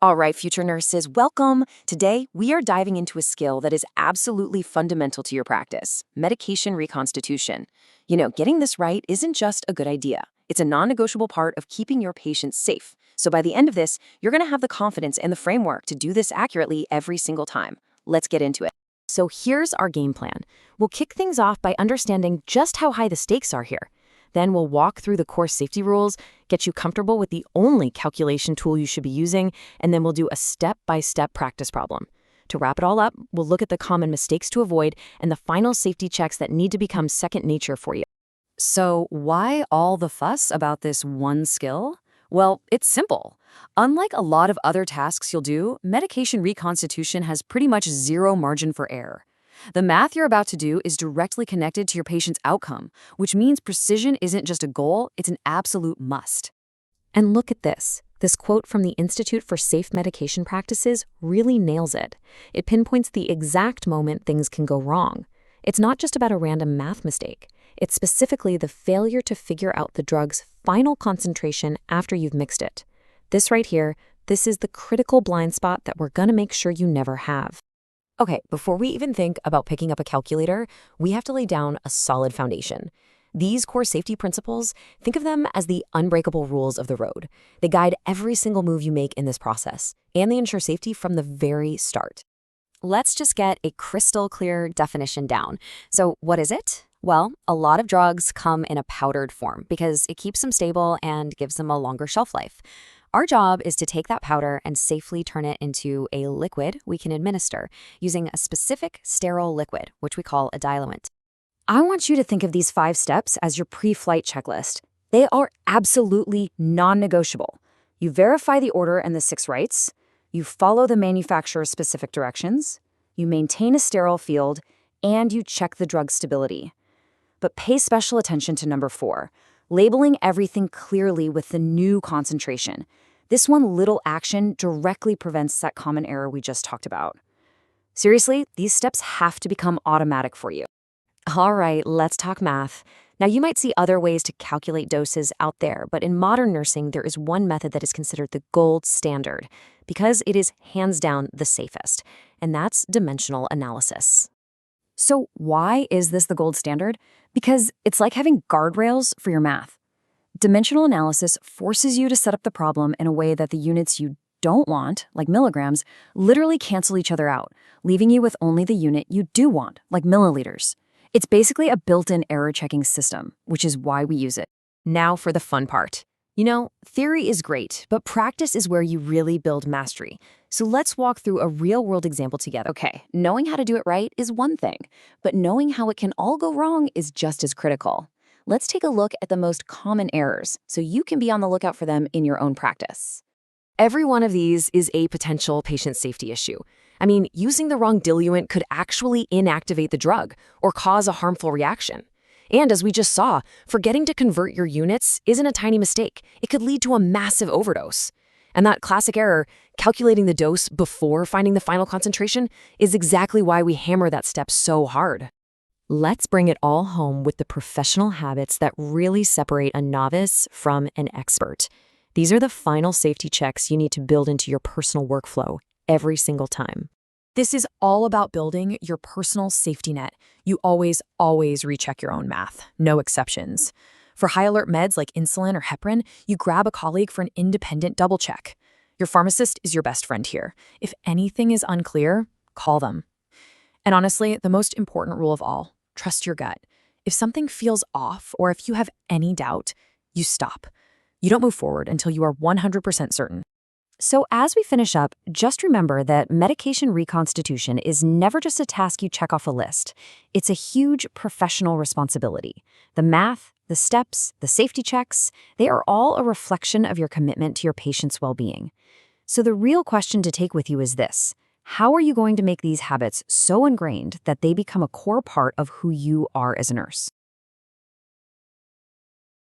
All right, future nurses, welcome. Today, we are diving into a skill that is absolutely fundamental to your practice, medication reconstitution. Getting this right isn't just a good idea. It's a non-negotiable part of keeping your patients safe. So by the end of this, you're going to have the confidence and the framework to do this accurately every single time. Let's get into it. So here's our game plan. We'll kick things off by understanding just how high the stakes are here. Then we'll walk through the core safety rules, get you comfortable with the only calculation tool you should be using, and then we'll do a step-by-step practice problem. To wrap it all up, we'll look at the common mistakes to avoid and the final safety checks that need to become second nature for you. So why all the fuss about this one skill? Well, it's simple. Unlike a lot of other tasks you'll do, medication reconstitution has pretty much zero margin for error. The math you're about to do is directly connected to your patient's outcome, which means precision isn't just a goal, it's an absolute must. And look at this. This quote from the Institute for Safe Medication Practices really nails it. It pinpoints the exact moment things can go wrong. It's not just about a random math mistake. It's specifically the failure to figure out the drug's final concentration after you've mixed it. This right here, this is the critical blind spot that we're going to make sure you never have. Okay, before we even think about picking up a calculator, we have to lay down a solid foundation. These core safety principles, think of them as the unbreakable rules of the road. They guide every single move you make in this process, and they ensure safety from the very start. Let's just get a crystal clear definition down. So what is it? Well, a lot of drugs come in a powdered form because it keeps them stable and gives them a longer shelf life. Our job is to take that powder and safely turn it into a liquid we can administer using a specific sterile liquid, which we call a diluent. I want you to think of these 5 steps as your pre-flight checklist. They are absolutely non-negotiable. You verify the order and the 6 rights, you follow the manufacturer's specific directions, you maintain a sterile field, and you check the drug stability. But pay special attention to number 4, labeling everything clearly with the new concentration. This one little action directly prevents that common error we just talked about. Seriously, these steps have to become automatic for you. All right, let's talk math. Now, you might see other ways to calculate doses out there, but in modern nursing, there is one method that is considered the gold standard because it is hands down the safest, and that's dimensional analysis. So why is this the gold standard? Because it's like having guardrails for your math. Dimensional analysis forces you to set up the problem in a way that the units you don't want, like milligrams, literally cancel each other out, leaving you with only the unit you do want, like milliliters. It's basically a built-in error-checking system, which is why we use it. Now for the fun part. Theory is great, but practice is where you really build mastery. So let's walk through a real-world example together. Okay, knowing how to do it right is one thing, but knowing how it can all go wrong is just as critical. Let's take a look at the most common errors so you can be on the lookout for them in your own practice. Every one of these is a potential patient safety issue. Using the wrong diluent could actually inactivate the drug or cause a harmful reaction. And as we just saw, forgetting to convert your units isn't a tiny mistake. It could lead to a massive overdose. And that classic error, calculating the dose before finding the final concentration, is exactly why we hammer that step so hard. Let's bring it all home with the professional habits that really separate a novice from an expert. These are the final safety checks you need to build into your personal workflow every single time. This is all about building your personal safety net. You always recheck your own math, no exceptions. For high alert meds like insulin or heparin, you grab a colleague for an independent double check. Your pharmacist is your best friend here. If anything is unclear, call them. And honestly, the most important rule of all, trust your gut. If something feels off or if you have any doubt, you stop. You don't move forward until you are 100% certain. So as we finish up, just remember that medication reconstitution is never just a task you check off a list. It's a huge professional responsibility. The math, the steps, the safety checks, they are all a reflection of your commitment to your patient's well-being. So the real question to take with you is this: how are you going to make these habits so ingrained that they become a core part of who you are as a nurse?